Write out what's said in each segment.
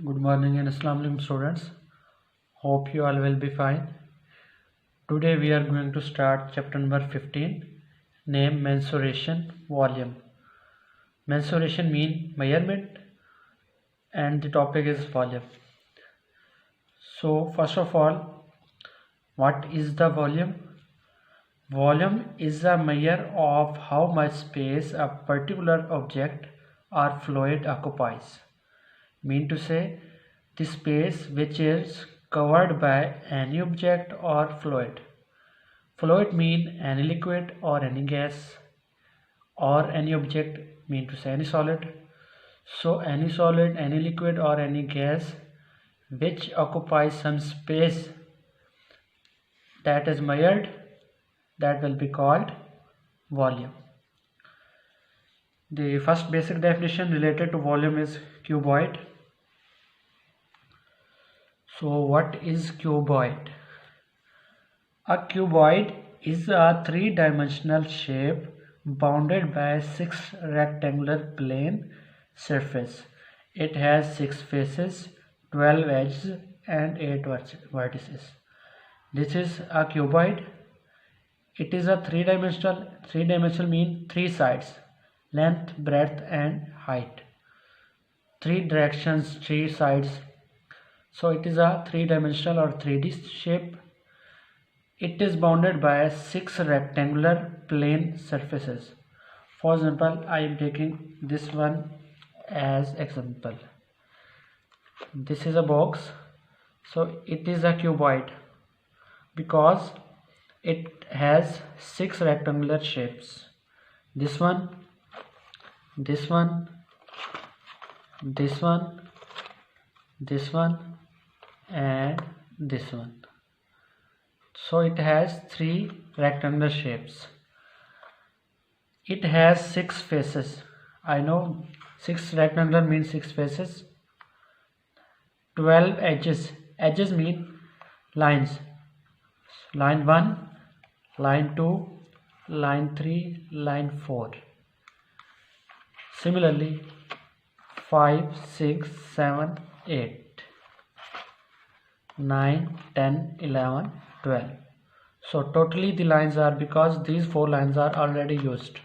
Good morning and Assalamu alaikum students. Hope you all will be fine. Today we are going to start chapter number 15, name mensuration volume. Mensuration mean measurement and the topic is volume. So first of all, what is the volume? Volume is a measure of how much space a particular object or fluid occupies. Mean to say, the space which is covered by any object or fluid. Fluid mean any liquid or any gas, or any object mean to say any solid. So any solid, any liquid or any gas which occupies some space that is measured, that will be called volume. The first basic definition related to volume is cuboid. So what is cuboid? A cuboid is a three-dimensional shape bounded by 6 rectangular plane surface. It has 6 faces, 12 edges and 8 vertices. This is a cuboid. It is a three-dimensional. Three-dimensional mean 3 sides, length, breadth and height. 3 directions, 3 sides. So it is a three-dimensional or 3D shape. It is bounded by 6 rectangular plane surfaces. For example, I am taking this one as example. This is a box. So it is a cuboid because it has 6 rectangular shapes. This one, this one, this one, this one and this one. So it has 3 rectangular shapes. It has 6 faces. I know 6 rectangular means 6 faces. 12 edges. Edges mean lines. Line 1, line 2, line 3, line 4. Similarly 5, 6, 7, 8. 9, 10, 11, 12. So totally the lines are, because these 4 lines are already used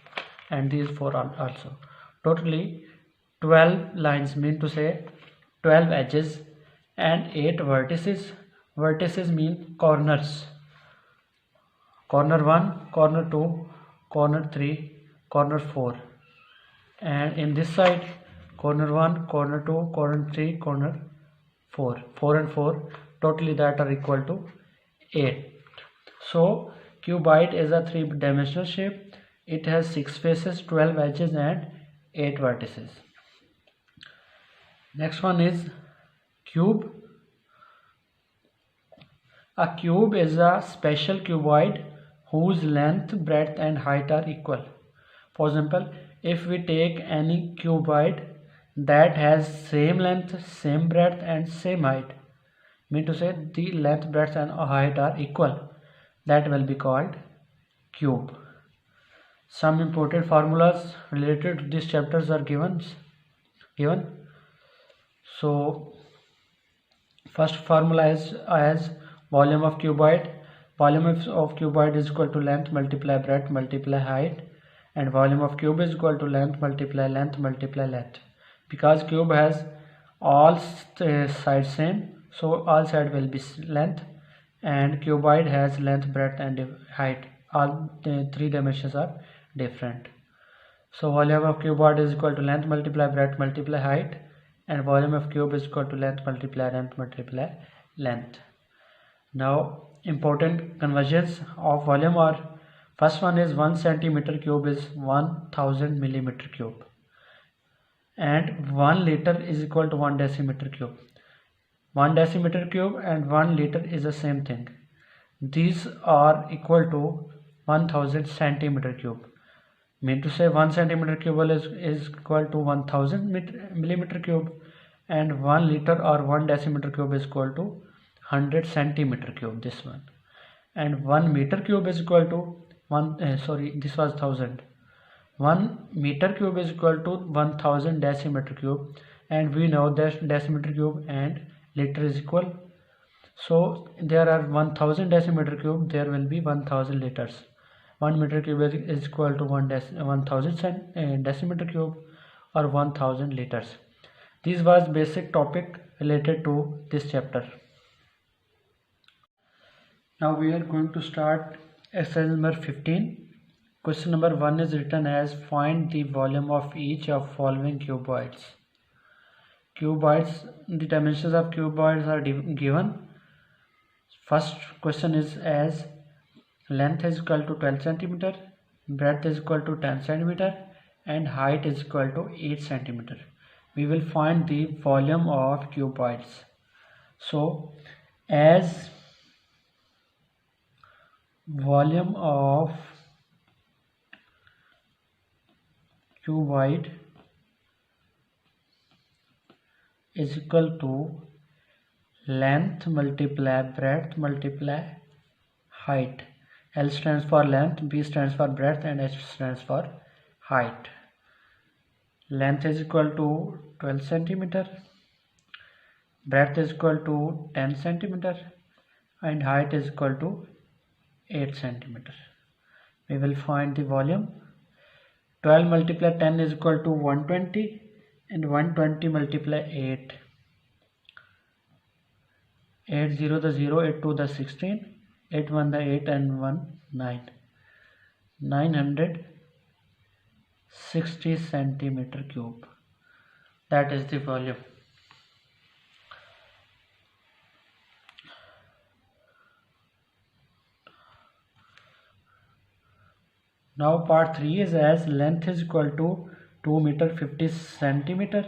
and these 4 are also. Totally 12 lines, mean to say 12 edges and 8 vertices. Vertices mean corners. Corner 1, corner 2, corner 3, corner 4. And in this side, corner 1, corner 2, corner 3, corner 4. 4 and 4. Totally that are equal to 8. So cuboid is a three-dimensional shape. It has 6 faces, 12 edges and 8 vertices. Next one is cube. A cube is a special cuboid whose length, breadth and height are equal. For example, if we take any cuboid that has same length, same breadth and same height, mean to say the length, breadth and height are equal, that will be called cube. Some important formulas related to these chapters are given. So first formula is as volume of cuboid. Volume of cuboid is equal to length multiply breadth multiply height, and volume of cube is equal to length multiply length multiply length. Because cube has all sides same, so all side will be length, and cuboid has length, breadth and height. All the 3 dimensions are different. So volume of cuboid is equal to length multiply breadth multiply height, and volume of cube is equal to length multiply length multiply length. Now important conversions of volume are, first one is 1 centimeter cube is 1000 millimeter cube, and 1 liter is equal to 1 decimeter cube. 1 decimeter cube and 1 liter is the same thing. These are equal to 1000 centimeter cube. Mean to say 1 centimeter cube is equal to 1000 millimeter cube, and 1 liter or 1 decimeter cube is equal to 100 centimeter cube, this one. And 1 meter cube is equal to this was 1000. 1 meter cube is equal to 1000 decimeter cube, and we know that decimeter cube and liter is equal. So there are 1000 decimeter cube, there will be 1000 liters. 1 meter cube is equal to 1000 decimeter cube or 1000 liters. This was basic topic related to this chapter. Now we are going to start exercise number 15. Question number 1 is written as find the volume of each of following cuboids. Cuboids, the dimensions of cuboids are given. First question is as length is equal to 12 centimeter, breadth is equal to 10 centimeter, and height is equal to 8 centimeter. We will find the volume of cuboids. So as volume of cuboid is equal to length multiply breadth multiply height. L stands for length, B stands for breadth, and H stands for height. Length is equal to 12 centimeter, breadth is equal to 10 centimeter, and height is equal to 8 centimeter. We will find the volume. 12 multiply 10 is equal to 120, and 120 multiply 8. 8 0 the 0, 8 2 the 16, 8 1 the 8, and 1 9. 960 centimeter cube. That is the volume. Now part 3 is as length is equal to 2 meter 50 centimeter,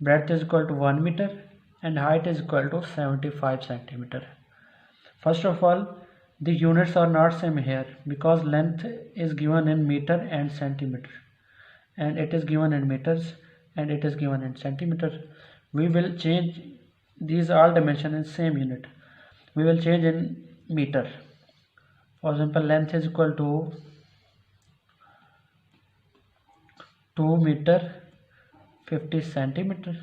breadth is equal to 1 meter, and height is equal to 75 centimeter. First of all, the units are not same here because length is given in meter and centimeter, and it is given in meters and it is given in centimeter. We will change these all dimension in same unit. We will change in meter. For example, length is equal to 2 meter 50 centimeter.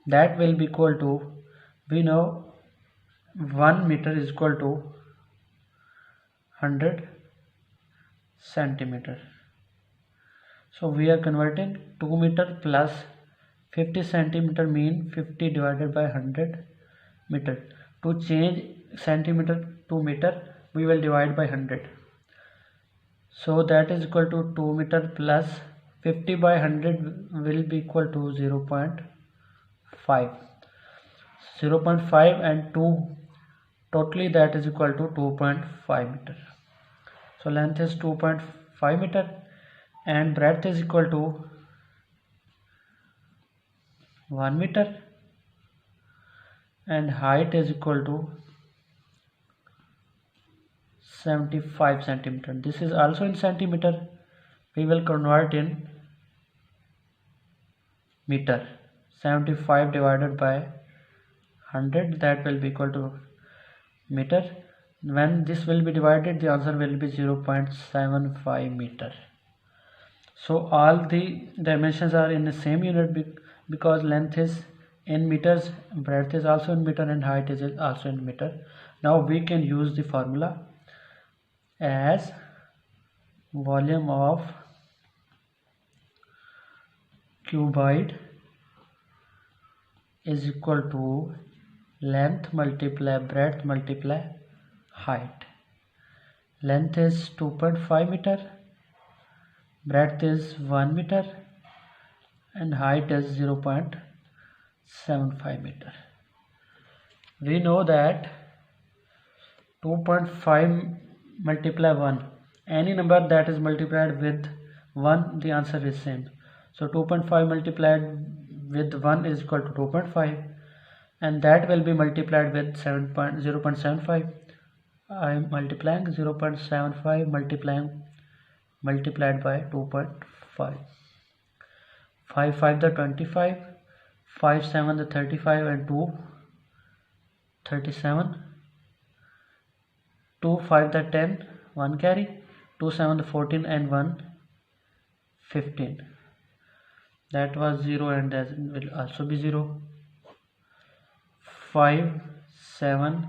That will be equal to, we know 1 meter is equal to 100 centimeter. So we are converting 2 meter plus 50 centimeter mean 50 divided by 100 meter. To change centimeter to meter, we will divide by 100. So that is equal to 2 meter plus 50 by 100 will be equal to 0.5. 0.5 and 2 totally, that is equal to 2.5 meter. So length is 2.5 meter and breadth is equal to 1 meter and height is equal to 75 centimeter. This is also in centimeter. We will convert in meter. 75 divided by 100, that will be equal to meter. When this will be divided, the answer will be 0.75 meter. So all the dimensions are in the same unit because length is in meters, breadth is also in meter, and height is also in meter. Now we can use the formula as volume of cuboid is equal to length multiply breadth multiply height. Length is 2.5 meter, breadth is 1 meter, and height is 0.75 meter. We know that 2.5 multiply 1, any number that is multiplied with 1, the answer is same. So 2.5 multiplied with 1 is equal to 2.5, and that will be multiplied with 0.75. I am multiplying 0.75 multiplied by 2.5. 5 5 the 25, 5 7 the 35, and 2 37, 2 5 the 10, 1 carry, 2 7 the 14, and 1 15. that was 0 and that will also be 0. 5 7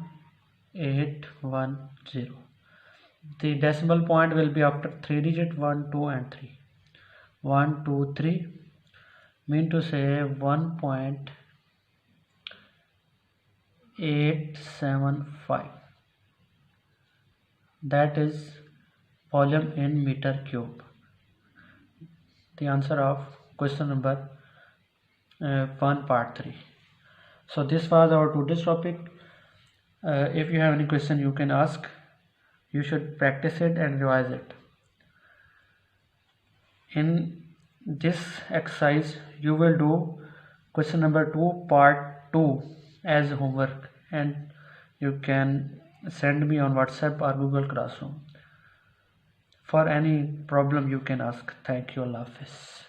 8 1 0. The decimal point will be after 3 digit 1 2 and 3. 1 2 3 mean to say 1.875. that is volume in meter cube. The answer of question number 1 part 3. So this was our today's topic. If you have any question you can ask. You should practice it and revise it. In this exercise you will do question number 2 part 2 as homework, and you can send me on WhatsApp or Google Classroom. For any problem you can ask. Thank you. Allah Hafiz.